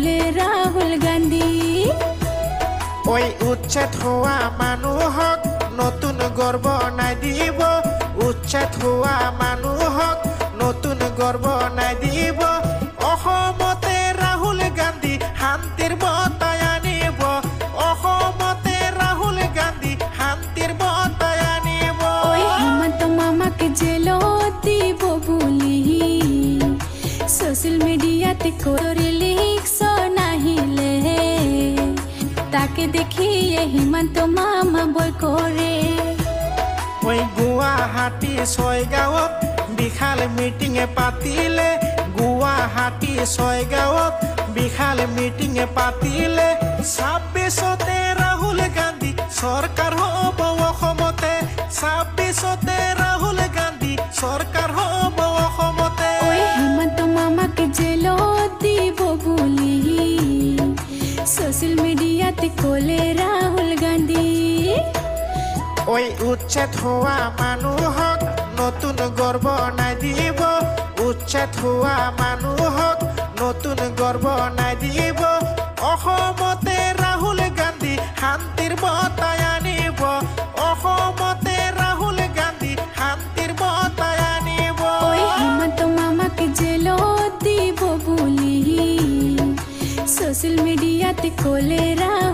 কোলে ৰাহুল গান্ধী। ওই উচ্ছেদ হোৱা মানুহক নতুন গৰ্ব নাই দিব, উচ্ছেদ হোৱা মানুহক নতুন গৰ্ব নাই দিব। অসমতে ৰাহুল গান্ধী শান্তিৰ বঁটাই আনিব, অসমতে ৰাহুল গান্ধী শান্তিৰ বঁটাই আনিব। ওই হেমন্ত মামাকে জেলত দিব বুলি সোশ্যাল মিডিয়াতে করে লিখছ নাহিলে, তাকে দেখিয়ে হিমন্ত মামা বই করে। ওই গুৱাহাটী ছয়গাঁৱত বিশাল মিটিঙে পাতিলে, গুৱাহাটী ছয়গাঁৱত বিশাল মিটিঙে পাতিলে। 26তে ৰাহুল গান্ধী চৰকাৰ হ'ব অসমতে, 26তে ৰাহুল গান্ধী চৰকাৰ হ'ব অসমতে। ওই হেমন্ত মামাকে জেলত দিব বুলি সোশ্যাল মিডিয়াতে কোলে রাহুল গান্ধী। ওই উচ্ছেদ হোৱা মানুহক নতুন গৰ্ব নাই দিব, উচ্ছেদ হোৱা মানুহক নতুন গৰ্ব নাই দিব। অসমতে ৰাহুল গান্ধী শান্তিৰ বঁটাই আনিব, অসমতে ৰাহুল গান্ধী শান্তিৰ বঁটাই আনিব। ওই হেমন্ত মামাকে জেলত দিব বুলি সোশ্যাল মিডিয়াতে কোলে রাহুল